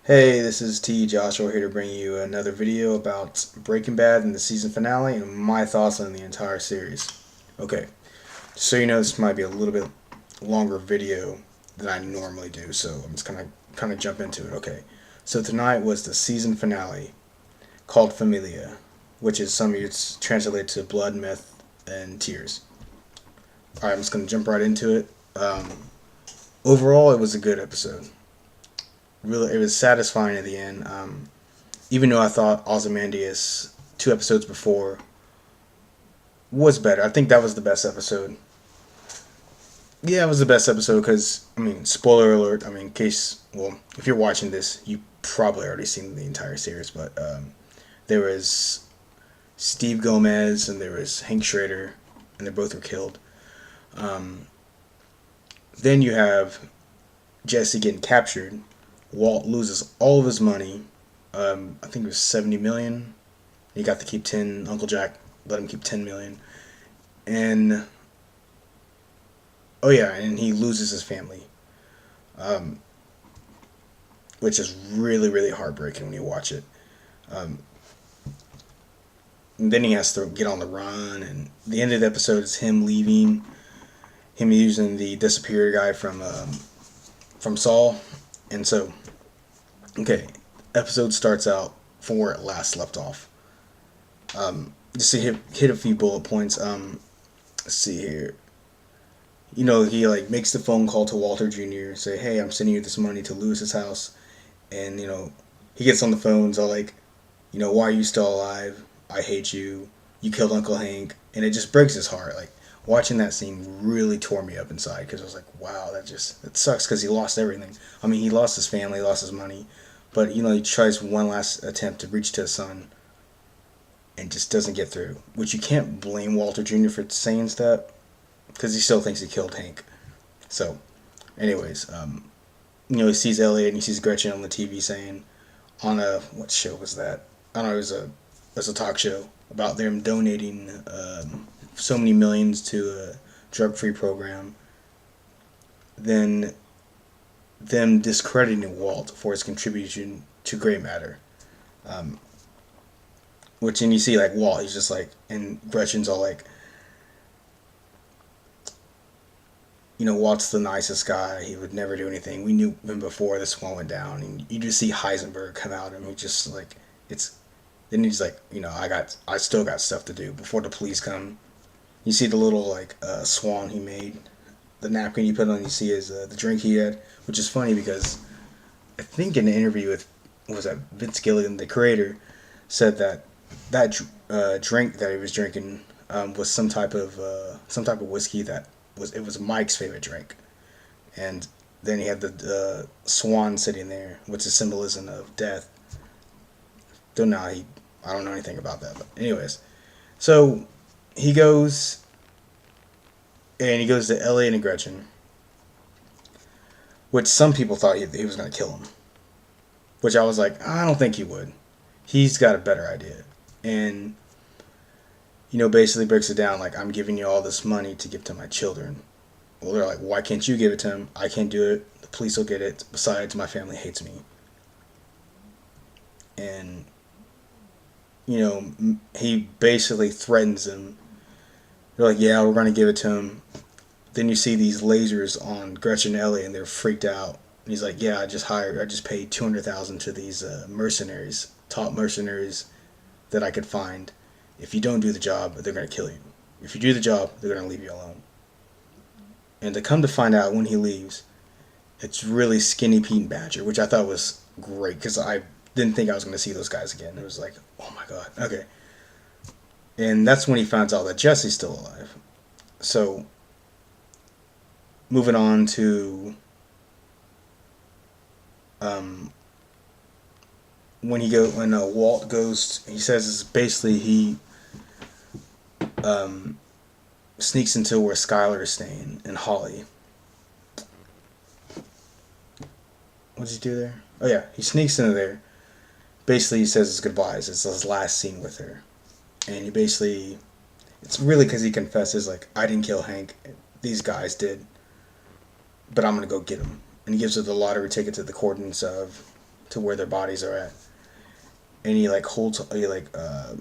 Hey, this is T. Joshua here to bring you another video about Breaking Bad and the season finale and my thoughts on the entire series. Okay, so you know this might be a little bit longer video than I normally do, so I'm just gonna kind of jump into it. Okay, so tonight was the season finale called Familia, which is some of it's translated to blood, myth, and tears. All right, I'm just gonna jump right into it. Overall, it was a good episode. Really, it was satisfying at the end. Even though I thought Ozymandias 2 episodes before was better, I think that was the best episode. Yeah, it was the best episode because I mean, spoiler alert. I mean, in case if you're watching this, you probably already seen the entire series, but there was Steve Gomez and there was Hank Schrader, and they both were killed. Um, then you have Jesse getting captured. Walt loses all of his money. I think it was 70 million. He got to keep 10. Uncle Jack let him keep 10 million. And oh yeah, and he loses his family, um, which is really really heartbreaking when you watch it. Um, and then he has to get on the run, and the end of the episode is him leaving, him using the disappear guy from Saul, and so okay, episode starts out from where it last left off. Just to hit a few bullet points. Let's see here. He like makes the phone call to Walter Jr. Say, "Hey, I'm sending you this money to Lewis's house," and he gets on the phone. So like, why are you still alive? I hate you. You killed Uncle Hank, and it just breaks his heart. Like watching that scene really tore me up inside because I was like, wow, that sucks because he lost everything. I mean, he lost his family, lost his money, but he tries one last attempt to reach to his son and just doesn't get through. Which you can't blame Walter Jr. for saying that because he still thinks he killed Hank. So, anyways, he sees Elliot and he sees Gretchen on the TV saying on a what show was that? I don't know. It was a talk show about them donating so many millions to a drug-free program. Then them discrediting Walt for his contribution to gray matter. Um, which and you see like Walt, he's just like, and Gretchen's all like, Walt's the nicest guy. He would never do anything. We knew him before this one went down. And you just see Heisenberg come out and he just like, it's, then he's like, I still got stuff to do before the police come. You see the little like swan he made, the napkin you put on. You see his the drink he had, which is funny because I think in an interview with what was that Vince Gilligan, the creator, said that drink that he was drinking was some type of whiskey that was Mike's favorite drink, and then he had the swan sitting there, which is symbolism of death. Don't know I don't know anything about that, but anyways, so he goes he goes to Elliot and Gretchen, which some people thought he was going to kill him, which I was like, I don't think he would. He's got a better idea, and basically breaks it down like, I'm giving you all this money to give to my children. Well, they're like, why can't you give it to him? I can't do it. The police will get it. Besides, my family hates me. And, he basically threatens them. They're like, yeah, we're going to give it to him. Then you see these lasers on Gretchen and Ellie, and they're freaked out. And he's like, yeah, I just paid 200,000 to these mercenaries, top mercenaries that I could find. If you don't do the job, they're going to kill you. If you do the job, they're going to leave you alone. And to come to find out when he leaves, it's really Skinny Pete and Badger, which I thought was great because I didn't think I was going to see those guys again. It was like, oh my god, okay. And that's when he finds out that Jesse's still alive. So, moving on to um, when Walt goes, he says it's basically he um, sneaks into where Skylar is staying and Holly. What does he do there? Oh yeah, he sneaks into there. Basically, he says his goodbyes. It's his last scene with her, and it's really because he confesses like, I didn't kill Hank, these guys did, but I'm gonna go get him. And he gives her the lottery ticket to the coordinates of to where their bodies are at, and he like holds he like I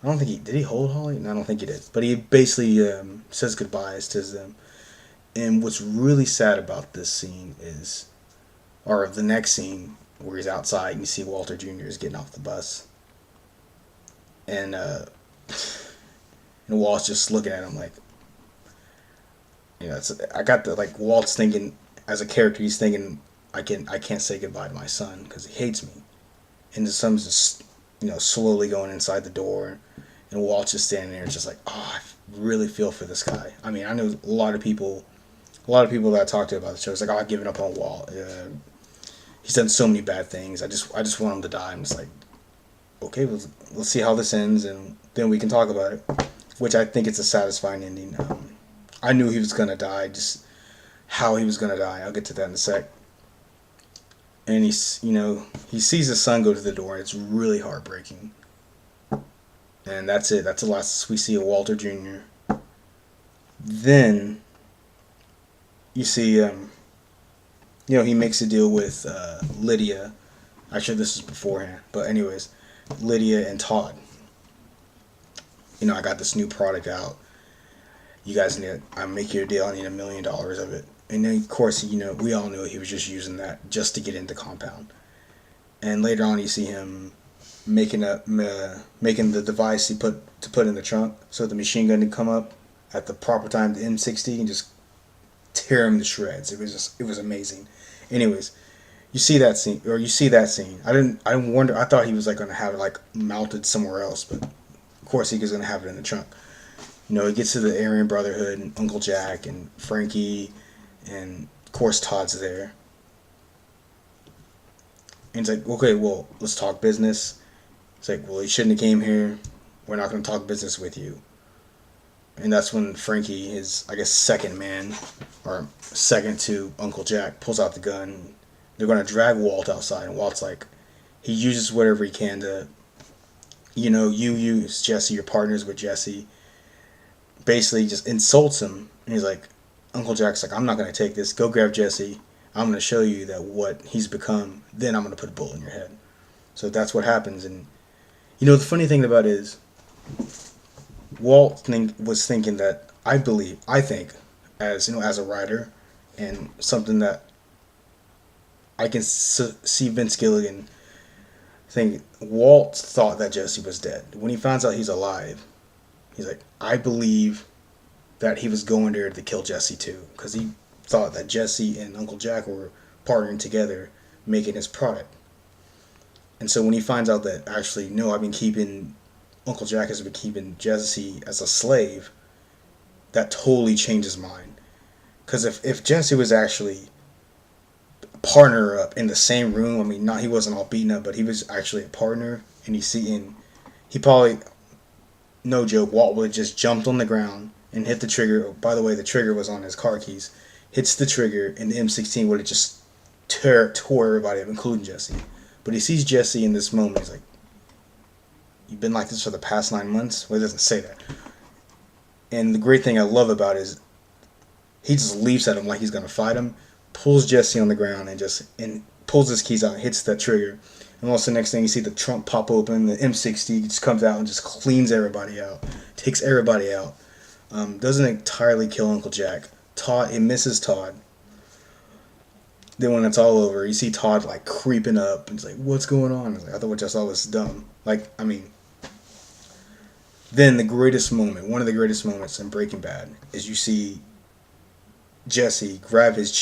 don't think he did. He hold Holly? No, I don't think he did. But he basically says goodbyes to them. And what's really sad about this scene is, or the next scene where he's outside and you see Walter Jr. is getting off the bus, and and Walt's just looking at him like, I got the like Walt's thinking as a character, he's thinking I can't say goodbye to my son because he hates me, and the son's just slowly going inside the door, and Walt's just standing there, just like, oh, I really feel for this guy. I mean, I know a lot of people that I talked to about the show. It's like, oh, I've given up on Walt. He's done so many bad things. I just want him to die. I'm just like, okay, let's see how this ends, and then we can talk about it. Which I think it's a satisfying ending. I knew he was gonna die, just how he was gonna die. I'll get to that in a sec. And he sees his son go to the door, and it's really heartbreaking. And that's it. That's the last we see of Walter Jr. Then you see, he makes a deal with Lydia. Actually, this is beforehand, but anyways, Lydia and Todd. I got this new product out. You guys I make you a deal. I need $1 million of it. And then, of course, we all knew he was just using that just to get into Compound. And later on, you see him making the device he put in the trunk so the machine gun could come up at the proper time, the M60, and just tear him to shreds. It was amazing. Anyways, you see that scene. I didn't wonder. I thought he was like going to have it like mounted somewhere else, but of course he was going to have it in the trunk. He gets to the Aryan Brotherhood and Uncle Jack and Frankie, and of course Todd's there. And it's like, okay, well, let's talk business. It's like, well, he shouldn't have came here. We're not going to talk business with you. And that's when Frankie, his, I guess, second man, or second to Uncle Jack, pulls out the gun. They're going to drag Walt outside, and Walt's like, he uses whatever he can to, you use Jesse, your partners with Jesse. Basically just insults him, and he's like, Uncle Jack's like, I'm not going to take this. Go grab Jesse. I'm going to show you that what he's become. Then I'm going to put a bullet in your head. So that's what happens. And, the funny thing about it is, Walt was thinking that, I think, as a writer, and something that I can see Vince Gilligan think, Walt thought that Jesse was dead. When he finds out he's alive, he's like, I believe that he was going there to kill Jesse too, because he thought that Jesse and Uncle Jack were partnering together, making his product. And so when he finds out that actually, no, Uncle Jack has been keeping Jesse as a slave, that totally changed his mind. Because if Jesse was actually a partner up in the same room, he wasn't all beaten up, but he was actually a partner, and he probably, no joke, Walt would have just jumped on the ground and hit the trigger. Oh, by the way, the trigger was on his car keys. Hits the trigger, and the M16 would have just tore everybody up, including Jesse. But he sees Jesse in this moment. He's like, you've been like this for the past 9 months? Well, he doesn't say that. And the great thing I love about it is he just leaps at him like he's going to fight him, pulls Jesse on the ground, and pulls his keys out, hits that trigger. And also the next thing, you see the trunk pop open, the M60 just comes out and just cleans everybody out, takes everybody out. Doesn't entirely kill Uncle Jack. It misses Todd. Then when it's all over, you see Todd like creeping up, and he's like, "What's going on?" I thought what I saw was dumb. Then the greatest moment, one of the greatest moments in Breaking Bad, is you see Jesse grab his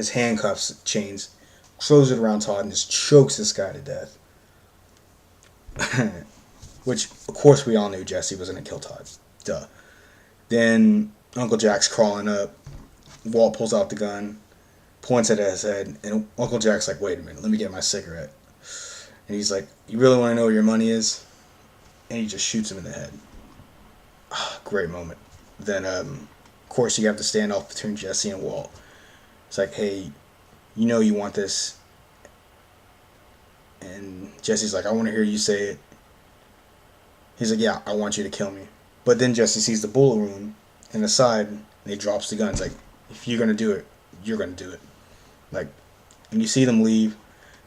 handcuffs chains, throws it around Todd, and just chokes this guy to death. Which, of course, we all knew Jesse was going to kill Todd. Duh. Then Uncle Jack's crawling up. Walt pulls out the gun, points it at his head, and Uncle Jack's like, wait a minute, let me get my cigarette. And he's like, you really want to know where your money is? And he just shoots him in the head. Great moment. Then, of course, you have the standoff between Jesse and Walt. It's like, hey, you want this. And Jesse's like, I want to hear you say it. He's like, yeah, I want you to kill me. But then Jesse sees the bullet wound in the side, and he drops the gun. It's like, if you're going to do it, you're going to do it. And you see them leave.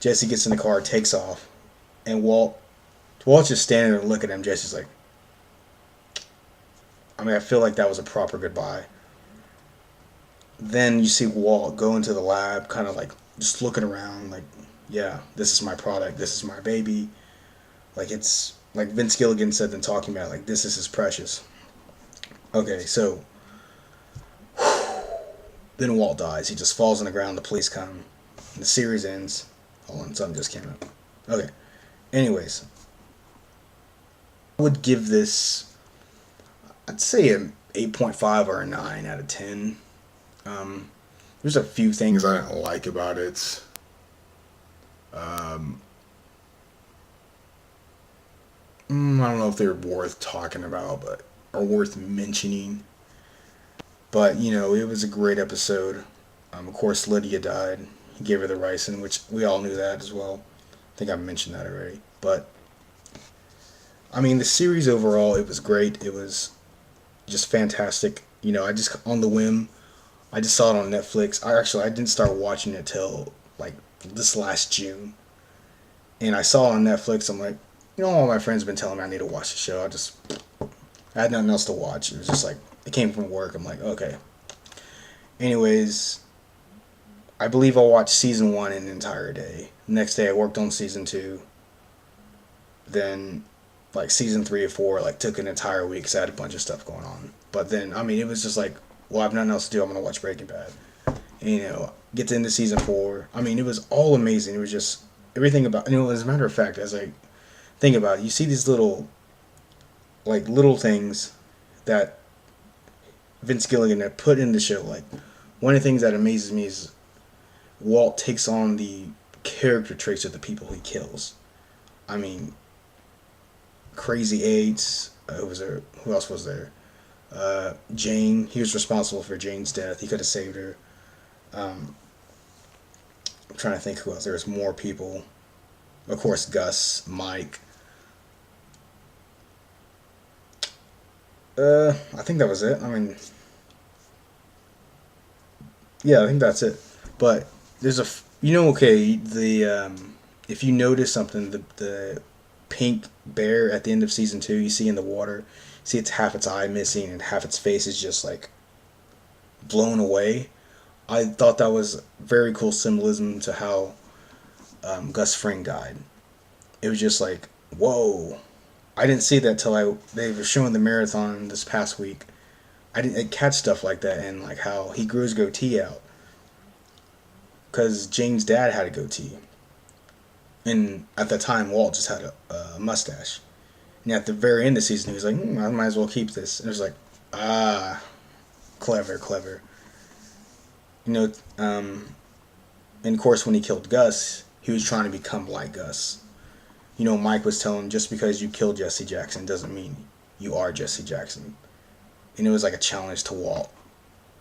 Jesse gets in the car, takes off, and Walt's just standing there looking at him. Jesse's like, I mean, I feel like that was a proper goodbye. Then you see Walt go into the lab, kind of like just looking around, like, yeah, this is my product, this is my baby. Like, it's like Vince Gilligan said in Talking About, like, this is his precious. Okay, so then Walt dies. He just falls on the ground. The police come. And the series ends. Hold on, something just came up. Okay. Anyways, I would give this, I'd say an 8.5 or a 9 out of 10. There's a few things I don't like about it. Um, I don't know if they're worth talking about, but or worth mentioning. But it was a great episode. Of course, Lydia died. He gave her the ricin, which we all knew that as well. I think I mentioned that already. But I mean, the series overall, it was great. It was just fantastic. I just on the whim, I just saw it on Netflix. I didn't start watching it till like this last June, and I saw it on Netflix. I'm like, all my friends have been telling me I need to watch the show. I had nothing else to watch. It was just like it came from work. I'm like, okay. Anyways, I believe I watched season 1 in an entire day. Next day I worked on season 2. Then like season 3 or 4 like took an entire week because I had a bunch of stuff going on. But then I mean it was just like, well, I have nothing else to do. I'm gonna watch Breaking Bad. And, get into season 4. I mean it was all amazing. It was just everything about as a matter of fact, as I think about it, you see these little things that Vince Gilligan had put in the show. Like one of the things that amazes me is Walt takes on the character traits of the people he kills. I mean, Crazy Eights. Who else was there? Jane. He was responsible for Jane's death. He could have saved her. I'm trying to think who else. There's more people. Of course, Gus, Mike. I think that was it. I mean, yeah, I think that's it. But there's okay, the if you notice something, the pink bear at the end of season 2, you see in the water, see it's half its eye missing and half its face is just like blown away. I thought that was very cool symbolism to how Gus Fring died. It was just like, whoa. I didn't see that till they were showing the marathon this past week. I didn't catch stuff like that, and like how he grew his goatee out because Jane's dad had a goatee, and at that time Walt just had a mustache. And at the very end of the season, he was like, I might as well keep this. And it was like, clever, clever. And of course when he killed Gus, he was trying to become like Gus. Mike was telling him, just because you killed Jesse Jackson doesn't mean you are Jesse Jackson. And it was like a challenge to Walt.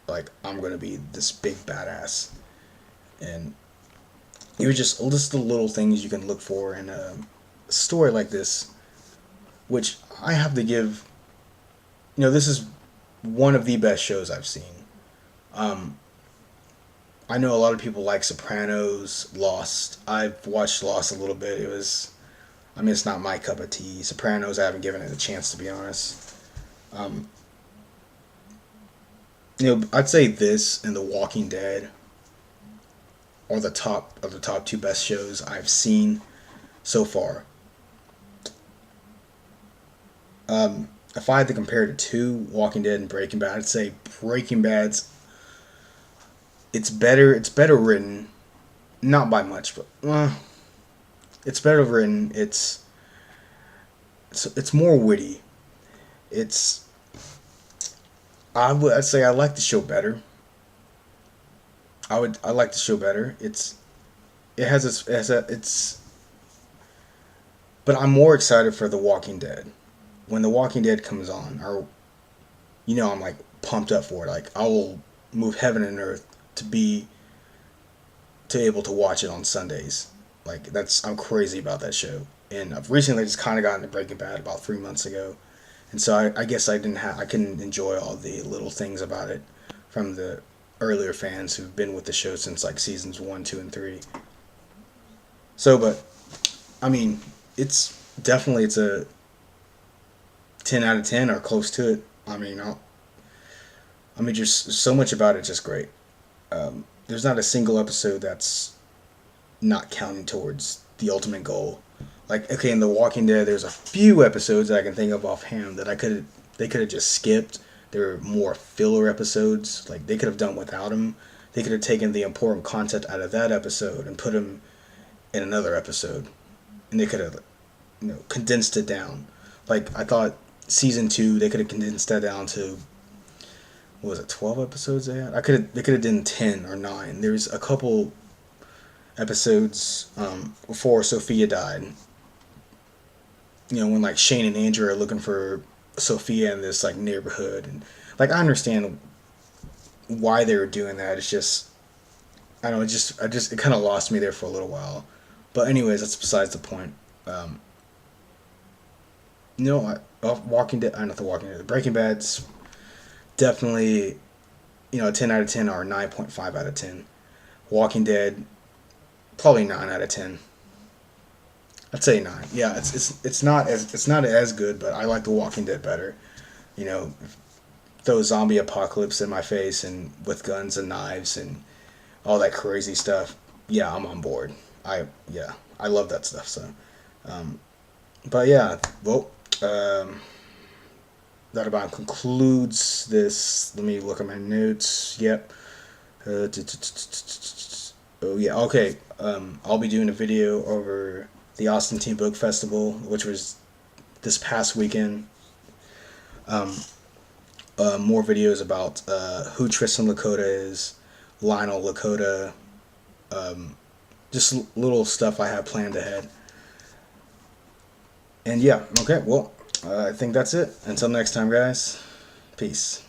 Like, I'm going to be this big badass. And it was just the little things you can look for in a story like this, which I have to give, this is one of the best shows I've seen. I know a lot of people like Sopranos, Lost. I've watched Lost a little bit. It's not my cup of tea. Sopranos, I haven't given it a chance, to be honest. I'd say this and The Walking Dead are the top 2 best shows I've seen so far. If I had to compare the two, Walking Dead and Breaking Bad, I'd say Breaking Bad's it's better written, not by much, but it's better written. It's more witty. I'd say I like the show better. I like the show better. But I'm more excited for The Walking Dead. When The Walking Dead comes on, or I'm like pumped up for it. Like I will move heaven and earth to be able to watch it on Sundays. Like I'm crazy about that show. And I've recently just kind of gotten to Breaking Bad about 3 months ago, and so I guess I couldn't enjoy all the little things about it from the earlier fans who've been with the show since like seasons 1, 2, and 3. So, but I mean, it's a 10 out of 10 or close to it. I mean, just so much about it, just great. There's not a single episode that's not counting towards the ultimate goal. Like, okay, in The Walking Dead, there's a few episodes that I can think of offhand that they could have just skipped. There were more filler episodes. Like, they could have done without them. They could have taken the important content out of that episode and put them in another episode, and they could have, condensed it down. Like, I thought season two, they could have condensed that down to, what was it, 12 episodes they had? They could have done 10 or 9. There's a couple episodes before Sophia died. When like Shane and Andrew are looking for Sophia in this like neighborhood, and like I understand why they were doing that. It's just I don't know. It kind of lost me there for a little while. But anyways, that's besides the point. Um, Walking Dead. Not the Walking Dead. Breaking Bad's definitely 10 out of 10 or 9.5 out of 10. Walking Dead probably 9 out of 10. I'd say 9. Yeah, it's not as good, but I like The Walking Dead better. You know, throw zombie apocalypse in my face and with guns and knives and all that crazy stuff. Yeah, I'm on board. I love that stuff. So, um, but yeah, well, um, that about concludes this. Let me look at my notes. Yep. Oh yeah. Okay. I'll be doing a video over the Austin Teen Book Festival, which was this past weekend. Um, more videos about who Tristan Lakota is, Lionel Lakota, um, just little stuff I have planned ahead. And yeah, okay, well, I think that's it. Until next time, guys, peace.